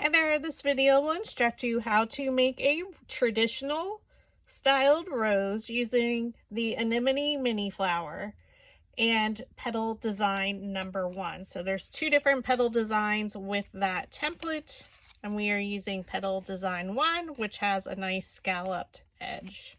Hi there, this video will instruct you how to make a traditional styled rose using the Anemone Mini Flower and petal design number 1. So there's 2 different petal designs with that template, and we are using petal design 1, which has a nice scalloped edge.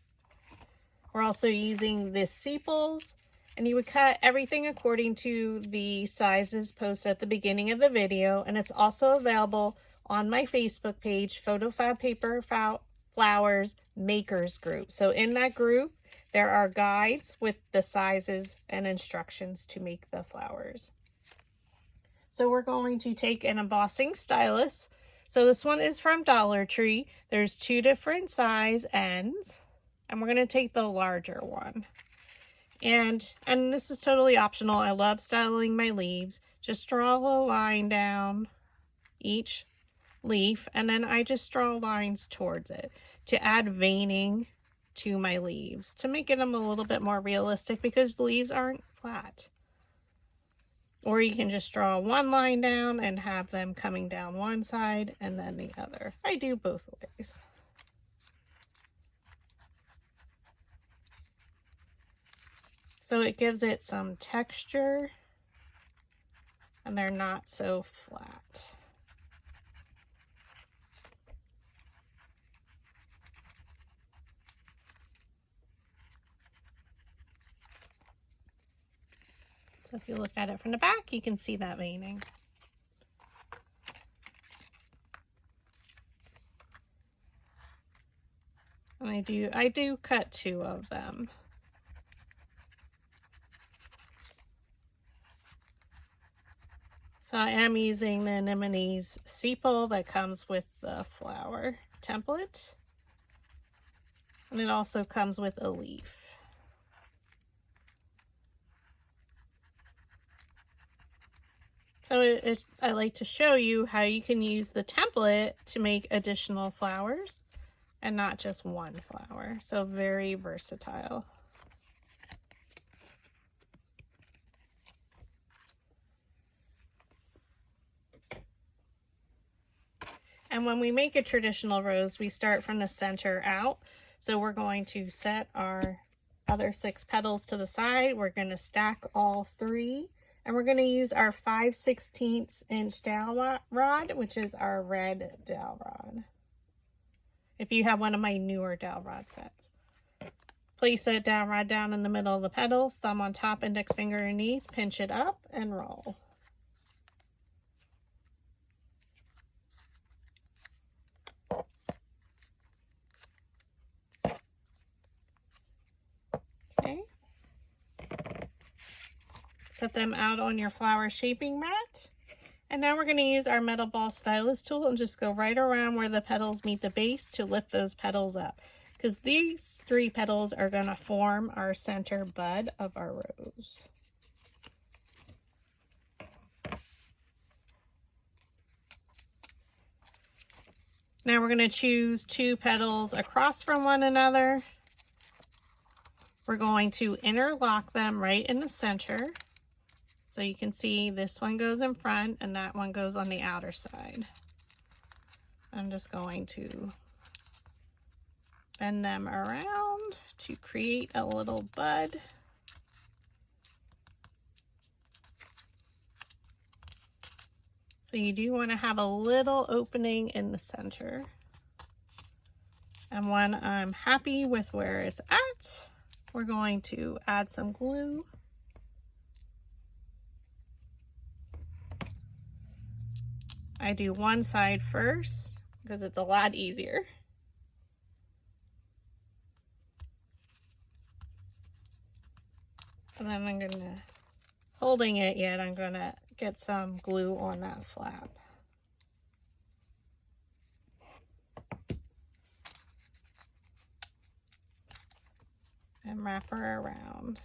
We're also using the sepals, and you would cut everything according to the sizes posted at the beginning of the video, and it's also available on my Facebook page, PhotoFabPaperFlowers Makers Group. So in that group, there are guides with the sizes and instructions to make the flowers. So we're going to take an embossing stylus. So this one is from Dollar Tree. There's 2 different size ends, and we're going to take the larger one. And this is totally optional. I love styling my leaves. Just draw a line down each leaf, and then I just draw lines towards it to add veining to my leaves to make them a little bit more realistic, because the leaves aren't flat. Or you can just draw one line down and have them coming down one side and then the other. I do both ways. So it gives it some texture and they're not so flat. So if you look at it from the back, you can see that veining. And I do cut 2 of them. So I am using the Anemone's sepal that comes with the flower template. And it also comes with a leaf. So I like to show you how you can use the template to make additional flowers and not just one flower. So very versatile. And when we make a traditional rose, we start from the center out. So we're going to set our other 6 petals to the side. We're going to stack all 3. And we're going to use our 5/16 inch dowel rod, which is our red dowel rod. If you have one of my newer dowel rod sets. Place that dowel rod down in the middle of the petal, thumb on top, index finger underneath, pinch it up and roll. Okay. Set them out on your flower shaping mat. And now we're going to use our metal ball stylus tool and just go right around where the petals meet the base to lift those petals up. Because these 3 petals are going to form our center bud of our rose. Now we're going to choose 2 petals across from one another. We're going to interlock them right in the center. So you can see this one goes in front and that one goes on the outer side. I'm just going to bend them around to create a little bud. So you do want to have a little opening in the center. And when I'm happy with where it's at, we're going to add some glue. I do one side first because it's a lot easier. And then I'm gonna, holding it yet, I'm gonna get some glue on that flap. And wrap her around.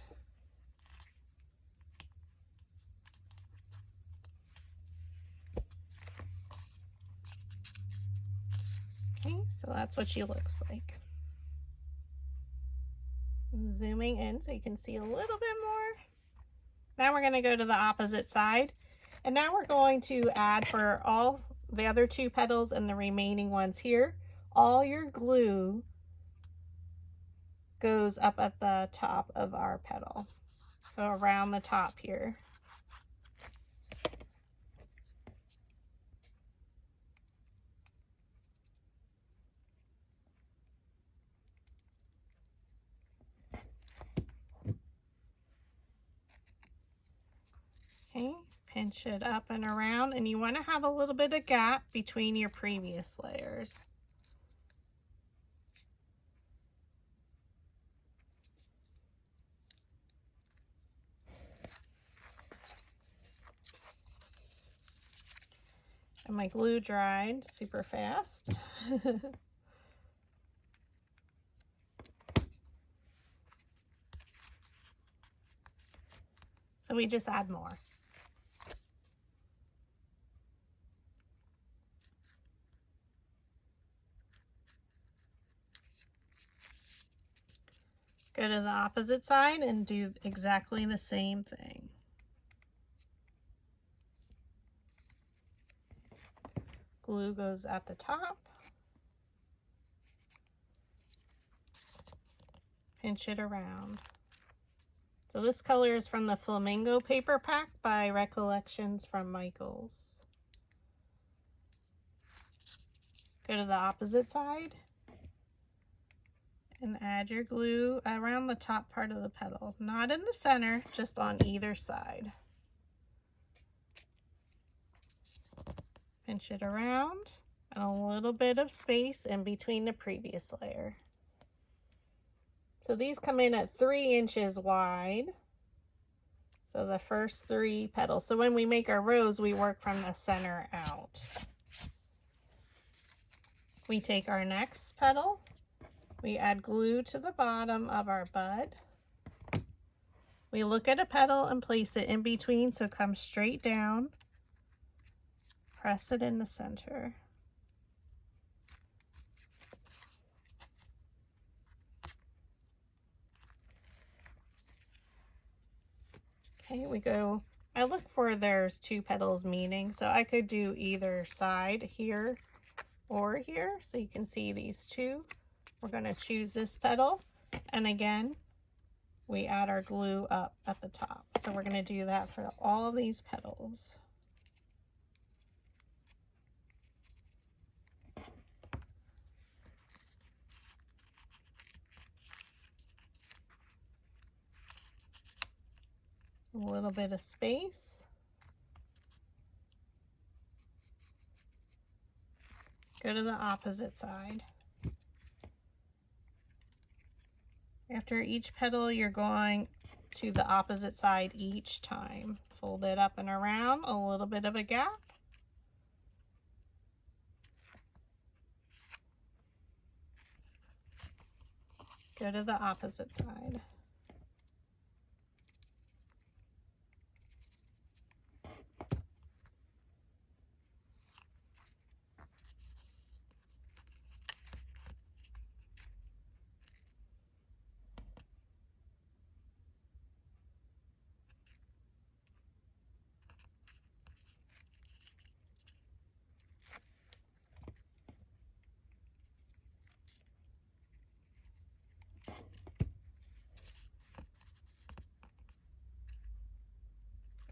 Okay, so that's what she looks like. I'm zooming in so you can see a little bit more. Now we're going to go to the opposite side. And now we're going to add, for all the other two petals and the remaining ones here, all your glue goes up at the top of our petal. So around the top here. Okay, pinch it up and around, and you want to have a little bit of gap between your previous layers. And my glue dried super fast. So we just add more. Go to the opposite side and do exactly the same thing. Glue goes at the top. Pinch it around. So this color is from the Flamingo paper pack by Recollections from Michaels. Go to the opposite side and add your glue around the top part of the petal, not in the center, just on either side. Pinch it around and a little bit of space in between the previous layer. So these come in at 3 inches wide. So the first 3 petals. So when we make our rose, we work from the center out. We take our next petal. We add glue to the bottom of our bud. We look at a petal and place it in between so it comes straight down. Press it in the center. Okay, we go, I look for there's 2 petals meeting, so I could do either side here or here, so you can see these 2. We're going to choose this petal, and again, we add our glue up at the top. So we're going to do that for all these petals. A little bit of space. Go to the opposite side. After each petal, you're going to the opposite side each time. Fold it up and around, a little bit of a gap. Go to the opposite side.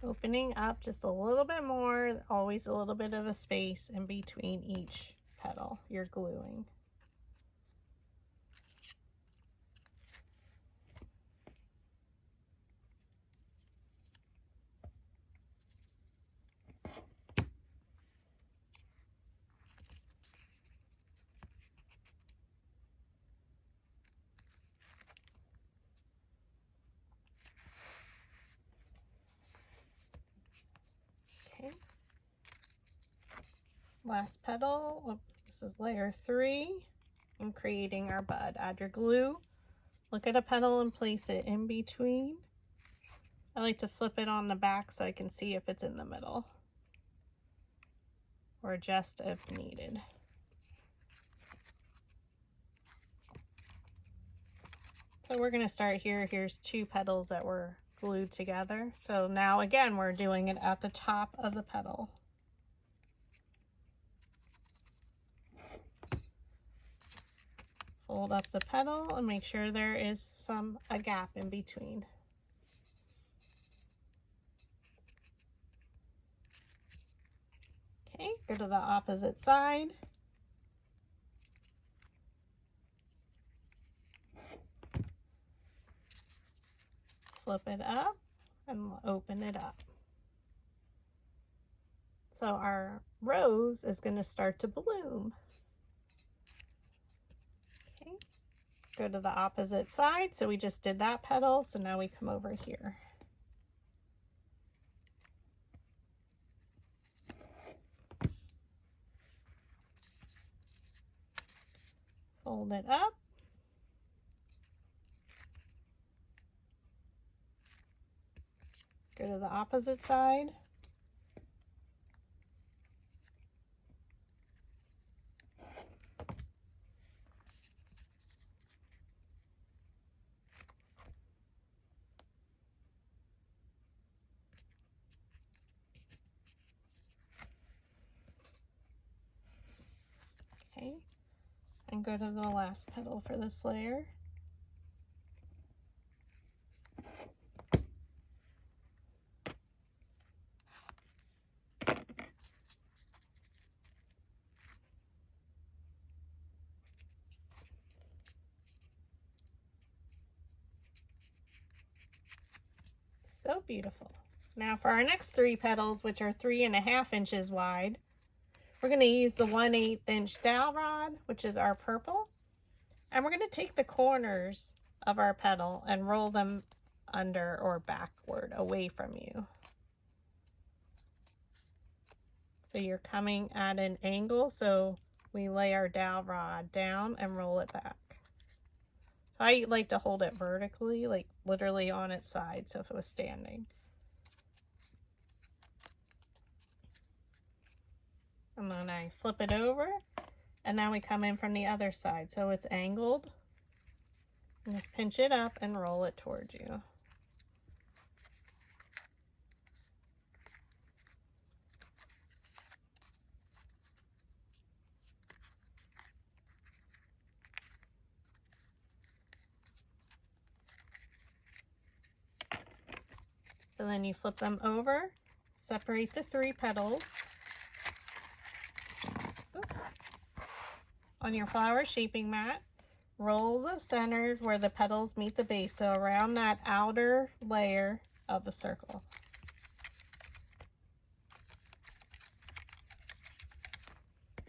Opening up just a little bit more, always a little bit of a space in between each petal you're gluing. Last petal, this is layer 3. I'm creating our bud. Add your glue, look at a petal and place it in between. I like to flip it on the back so I can see if it's in the middle, or just if needed. So we're going to start here. Here's 2 petals that were glued together. So now again, we're doing it at the top of the petal. Fold up the petal and make sure there is a gap in between. Okay, go to the opposite side. Flip it up and open it up. So our rose is going to start to bloom. Okay, go to the opposite side. So we just did that petal, so now we come over here. Fold it up. Go to the opposite side. Okay, and go to the last petal for this layer. So beautiful. Now for our next 3 petals, which are 3.5 inches wide, we're going to use the 1/8 inch dowel rod, which is our purple. And we're going to take the corners of our petal and roll them under or backward away from you. So you're coming at an angle, so we lay our dowel rod down and roll it back. So I like to hold it vertically, like literally on its side, so if it was standing. And then I flip it over, and now we come in from the other side, so it's angled. And just pinch it up and roll it towards you. So then you flip them over, separate the 3 petals. On your flower shaping mat, roll the centers where the petals meet the base, so around that outer layer of the circle.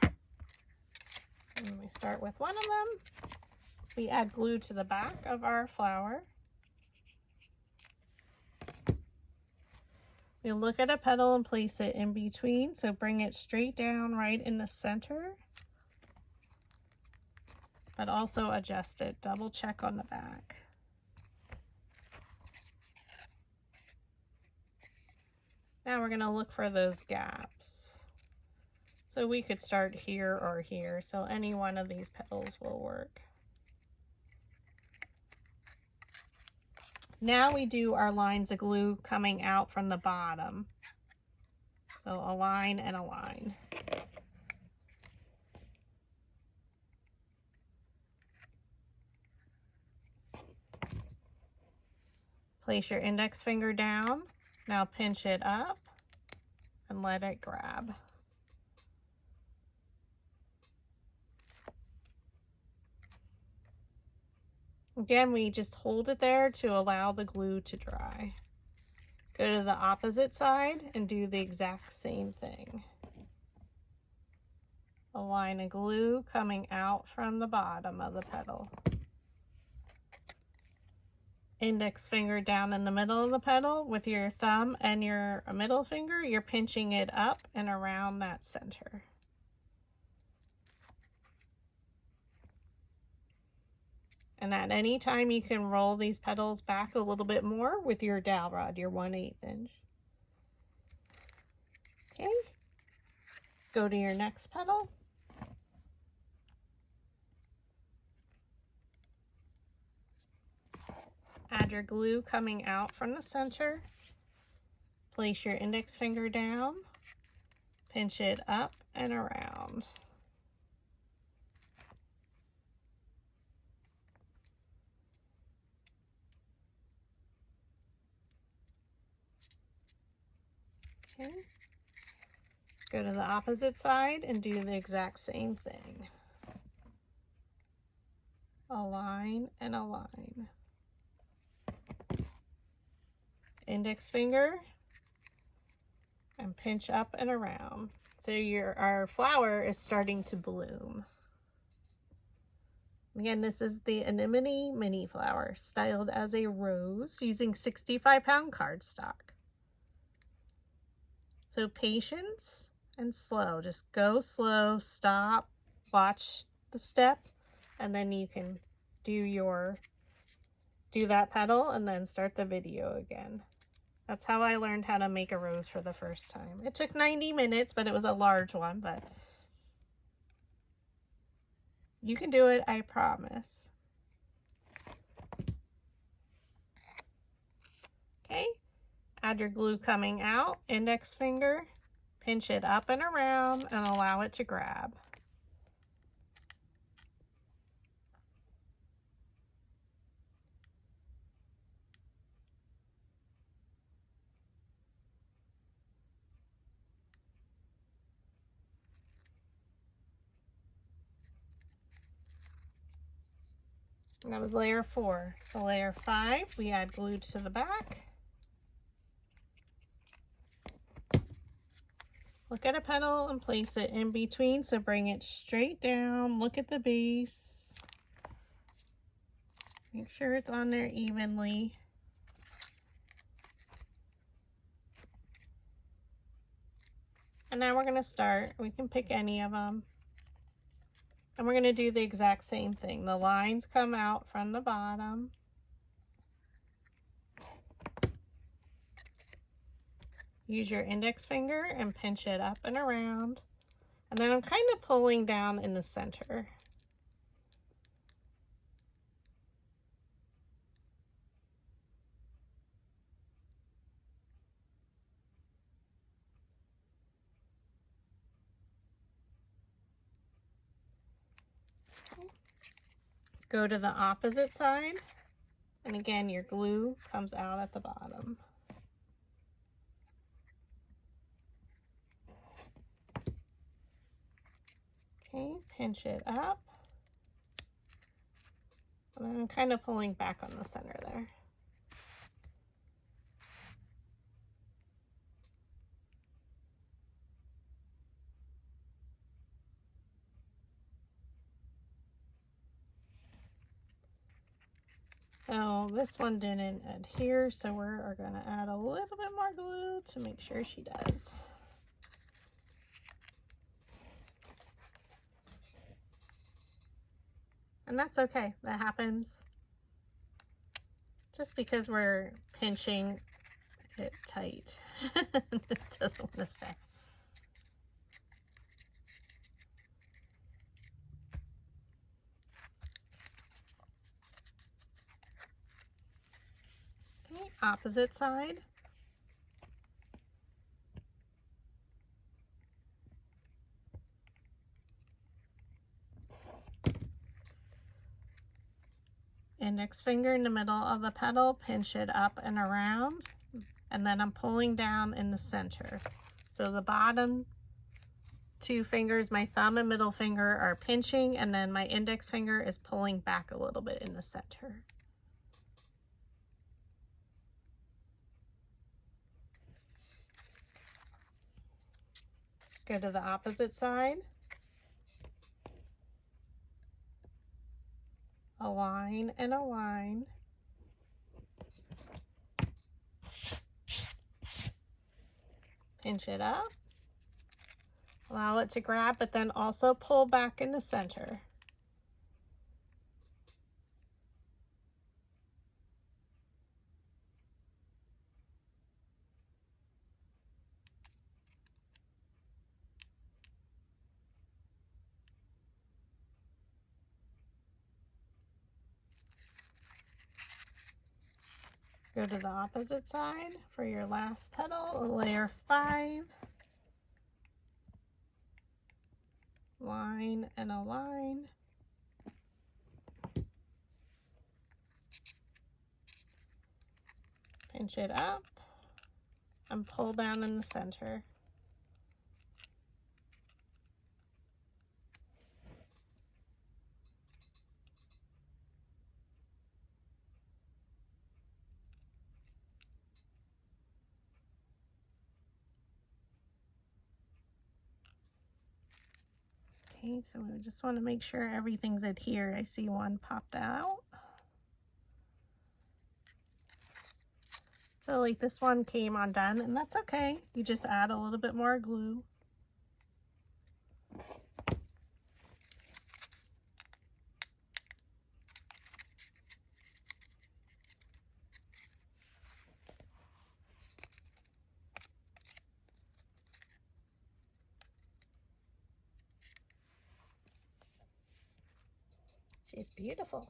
And we start with one of them. We add glue to the back of our flower. We look at a petal and place it in between, so bring it straight down right in the center, but also adjust it. Double check on the back. Now we're going to look for those gaps. So we could start here or here, so any one of these petals will work. Now we do our lines of glue coming out from the bottom. So a line and a line. Place your index finger down. Now pinch it up and let it grab. Again, we just hold it there to allow the glue to dry. Go to the opposite side and do the exact same thing. A line of glue coming out from the bottom of the petal. Index finger down in the middle of the petal. With your thumb and your middle finger, you're pinching it up and around that center. And at any time you can roll these petals back a little bit more with your dowel rod, your 1/8 inch. Okay, go to your next petal. Add your glue coming out from the center. Place your index finger down, pinch it up and around. Okay. Go to the opposite side and do the exact same thing. Align and align. Index finger and pinch up and around. So our flower is starting to bloom. Again, this is the Anemone Mini Flower, styled as a rose using 65-pound cardstock. So patience and slow. Just go slow, stop, watch the step, and then you can do that petal and then start the video again. That's how I learned how to make a rose for the first time. It took 90 minutes, but it was a large one, but you can do it, I promise. Okay, add your glue coming out, index finger, pinch it up and around and allow it to grab. And that was layer 4. So layer 5, we add glue to the back. Look at a petal and place it in between, so bring it straight down, look at the base. Make sure it's on there evenly. And now we're going to start. We can pick any of them. And we're going to do the exact same thing. The lines come out from the bottom. Use your index finger and pinch it up and around. And then I'm kind of pulling down in the center. Go to the opposite side, and again your glue comes out at the bottom. Okay, pinch it up, and then I'm kind of pulling back on the center there. So this one didn't adhere, so we're going to add a little bit more glue to make sure she does. And that's okay, that happens. Just because we're pinching it tight, it doesn't want to stay. Okay, opposite side. Index finger in the middle of the petal, pinch it up and around, and then I'm pulling down in the center. So the bottom 2 fingers, my thumb and middle finger, are pinching, and then my index finger is pulling back a little bit in the center. Go to the opposite side. Align and align. Pinch it up. Allow it to grab, but then also pull back in the center. Go to the opposite side for your last petal, layer 5. Line and align. Pinch it up. and pull down in the center. Okay, so we just want to make sure everything's adhered. I see one popped out. So like this one came undone, and that's okay. You just add a little bit more glue. She's beautiful.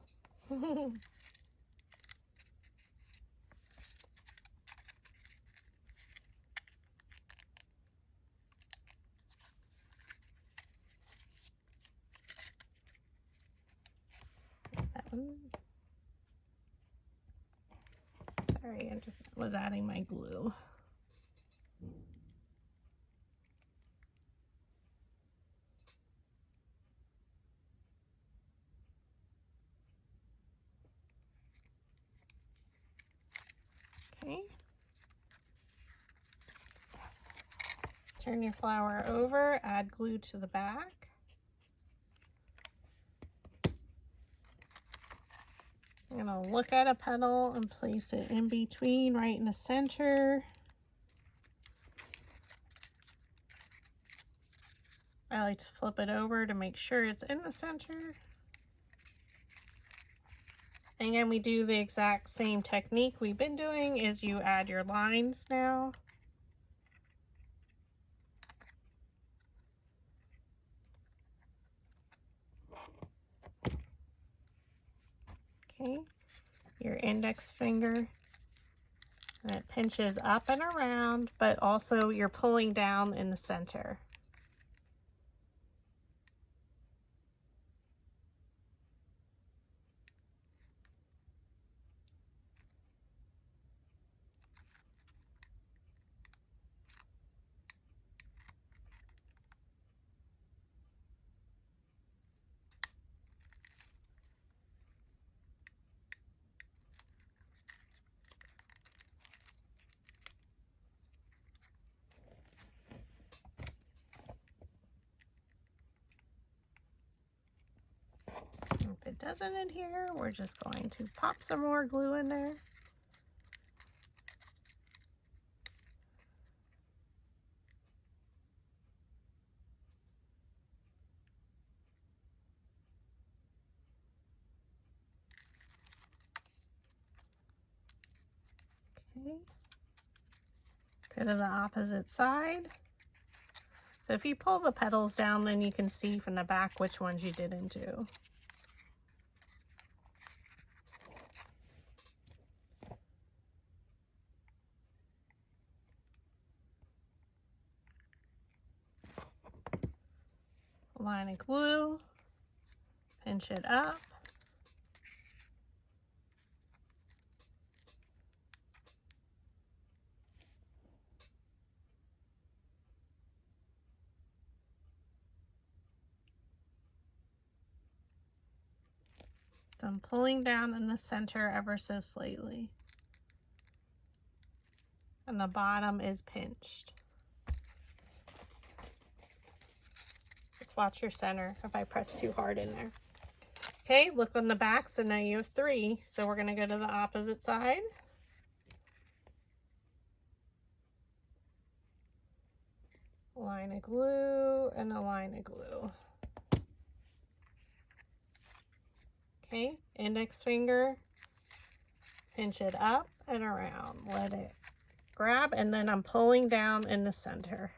Sorry, I just was adding my glue. Okay. Turn your flower over, add glue to the back. I'm going to look at a petal and place it in between, right in the center. I like to flip it over to make sure it's in the center. And again, we do the exact same technique we've been doing, is you add your lines now. Okay, your index finger, and it pinches up and around, but also you're pulling down in the center. If it doesn't adhere, we're just going to pop some more glue in there. Okay. Go to the opposite side. So if you pull the petals down, then you can see from the back which ones you didn't do. A line of glue, pinch it up. So I'm pulling down in the center ever so slightly. And the bottom is pinched. Just watch your center if I press too hard in there. Okay, look on the back, so now you have 3. So we're gonna go to the opposite side. A line of glue and a line of glue. Okay, index finger, pinch it up and around, let it grab, and then I'm pulling down in the center.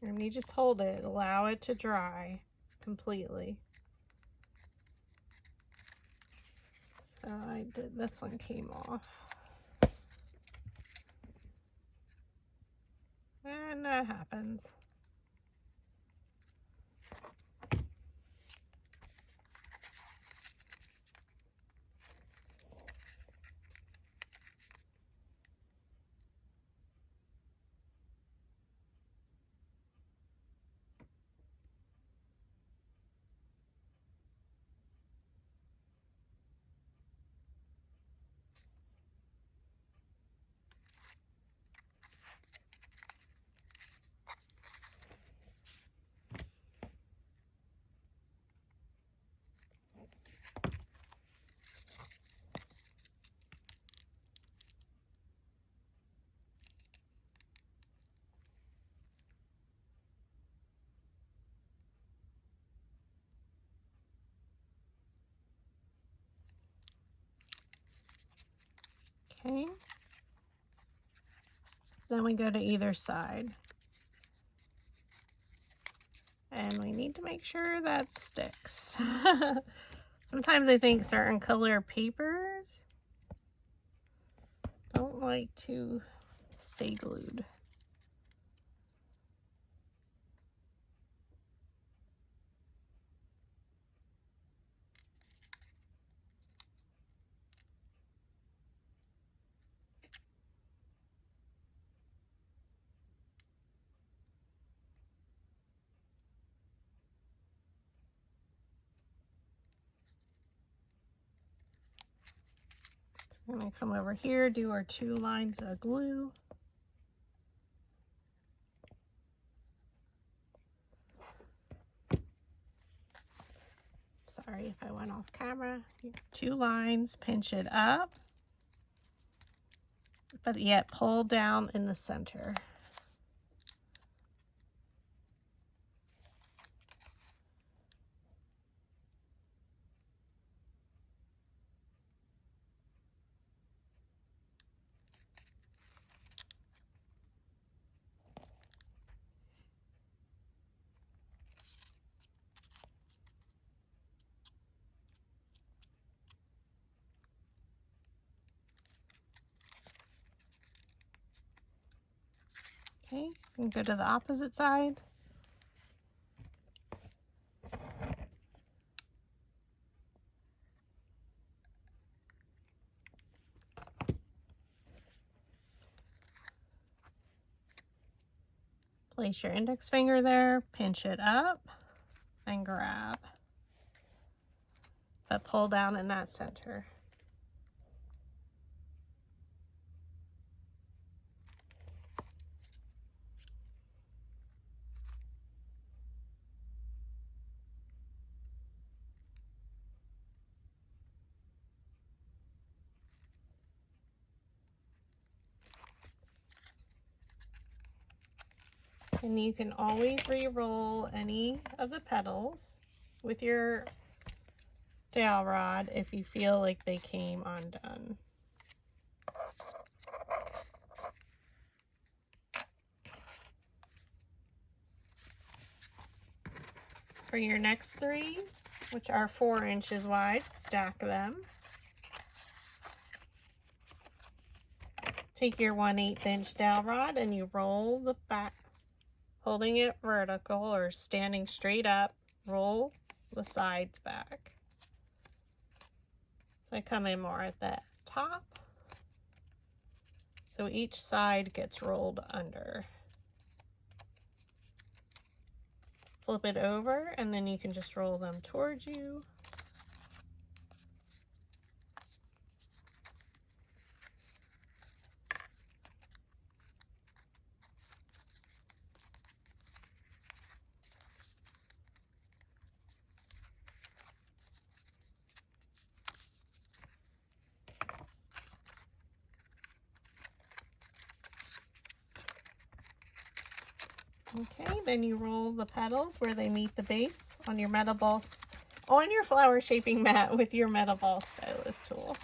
And you just hold it, allow it to dry completely. So I did, this one came off. And that happens. Okay. Then we go to either side. And we need to make sure that sticks. Sometimes I think certain color papers don't like to stay glued. I'm going to come over here, do our 2 lines of glue. Sorry if I went off camera. 2 lines, pinch it up, but yet pull down in the center. Okay, and go to the opposite side. Place your index finger there, pinch it up, and grab. But pull down in that center. And you can always re-roll any of the petals with your dowel rod if you feel like they came undone. For your next 3, which are 4 inches wide, stack them. Take your 1/8 inch dowel rod and you roll the back, holding it vertical or standing straight up, roll the sides back. So I come in more at the top. So each side gets rolled under. Flip it over and then you can just roll them towards you. Okay, then you roll the petals where they meet the base on your metal ball, on your flower shaping mat with your metal ball stylus tool.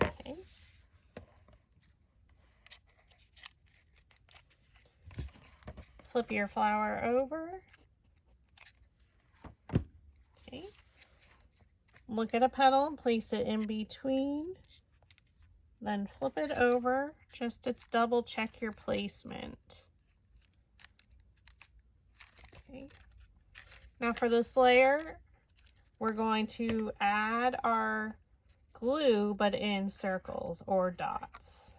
Okay. Flip your flower over. Okay. Look at a petal and place it in between. Then flip it over just to double check your placement. Okay. Now for this layer, we're going to add our glue, but in circles or dots.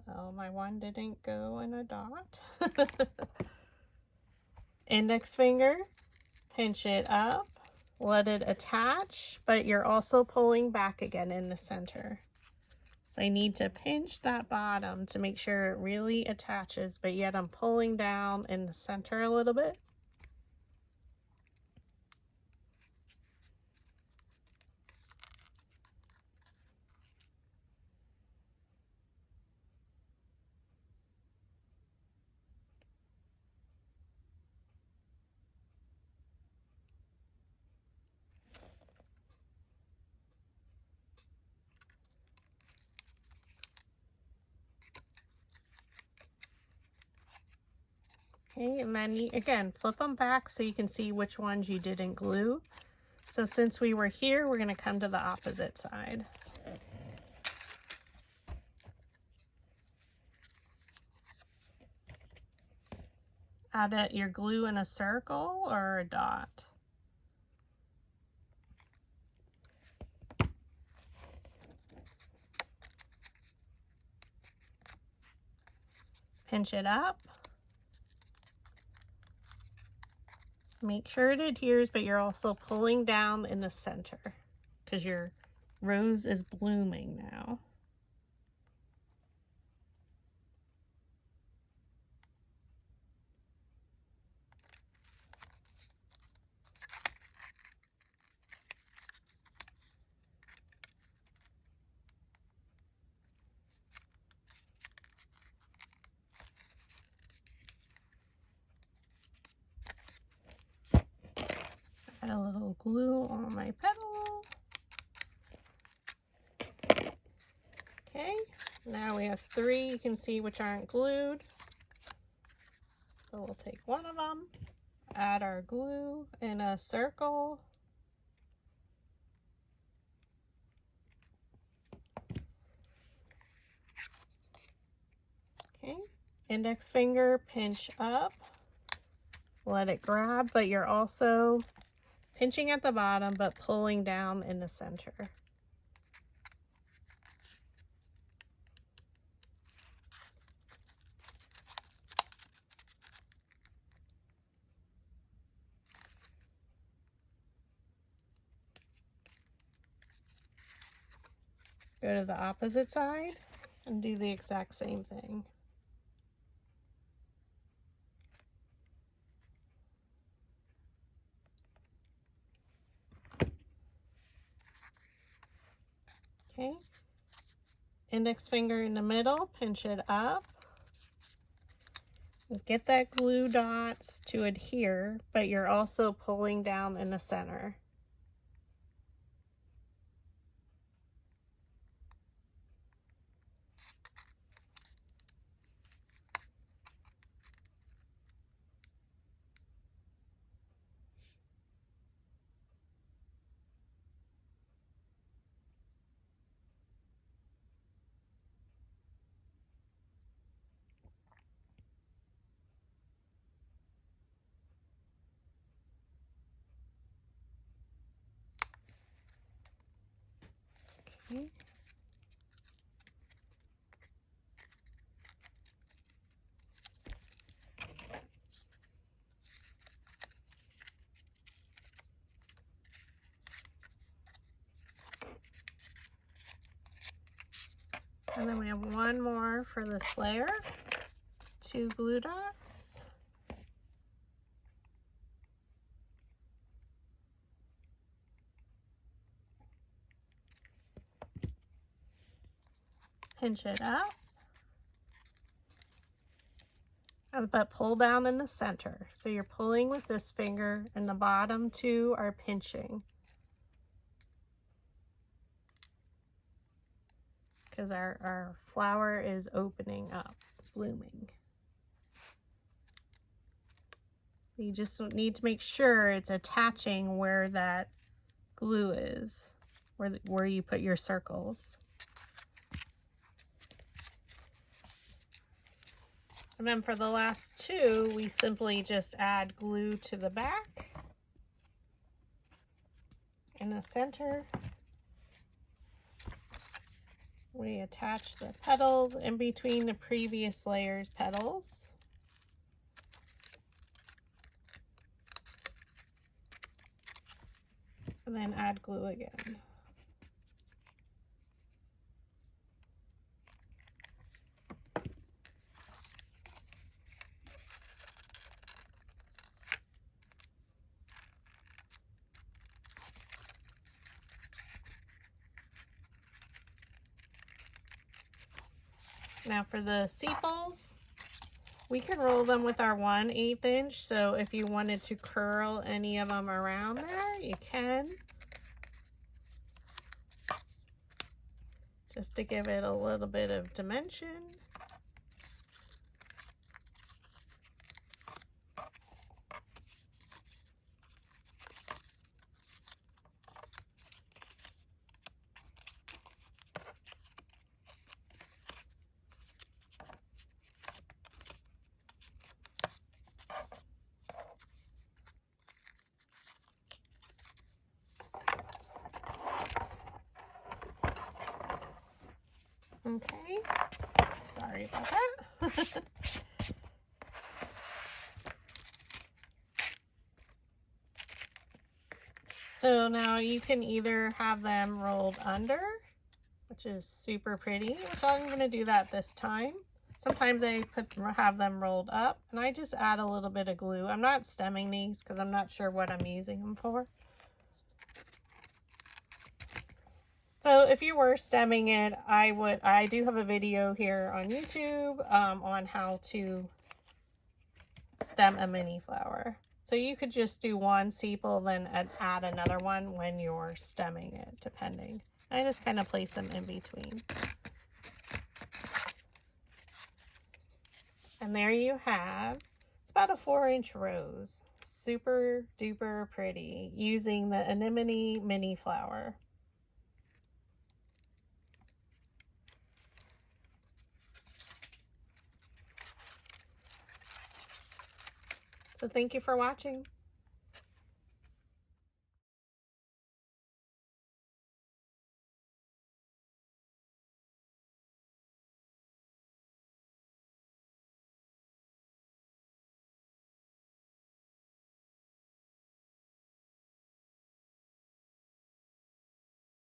Well, my one didn't go in a dot. Index finger, pinch it up. Let it attach, but you're also pulling back again in the center. So I need to pinch that bottom to make sure it really attaches, but yet I'm pulling down in the center a little bit. Okay, and then you, again, flip them back so you can see which ones you didn't glue. So since we were here, we're going to come to the opposite side. Add your glue in a circle or a dot. Pinch it up. Make sure it adheres, but you're also pulling down in the center because your rose is blooming now. Add a little glue on my petal. Okay, now we have 3. You can see which aren't glued. So we'll take one of them, add our glue in a circle. Okay, index finger, pinch up, let it grab, but you're also pinching at the bottom, but pulling down in the center. Go to the opposite side and do the exact same thing. Okay, index finger in the middle, pinch it up. Get that glue dots to adhere, but you're also pulling down in the center. Okay. And then we have one more for this layer, 2 glue dots. Pinch it up, but pull down in the center. So you're pulling with this finger and the bottom 2 are pinching. Because our flower is opening up, blooming. You just need to make sure it's attaching where that glue is, where you put your circles. And then for the last 2, we simply just add glue to the back in the center. We attach the petals in between the previous layer's petals. And then add glue again. Now for the sepals, we can roll them with our 1/8 inch. So if you wanted to curl any of them around there, you can. Just to give it a little bit of dimension. Okay, sorry about that. So now you can either have them rolled under, which is super pretty, which I'm going to do that this time. Sometimes I have them rolled up, and I just add a little bit of glue. I'm not stemming these because I'm not sure what I'm using them for. So if you were stemming it, I do have a video here on YouTube on how to stem a mini flower. So you could just do one sepal, then add another one when you're stemming it, depending. I just kind of place them in between. And there you have, it's about a 4-inch rose. Super duper pretty, using the Anemone Mini Flower. So thank you for watching.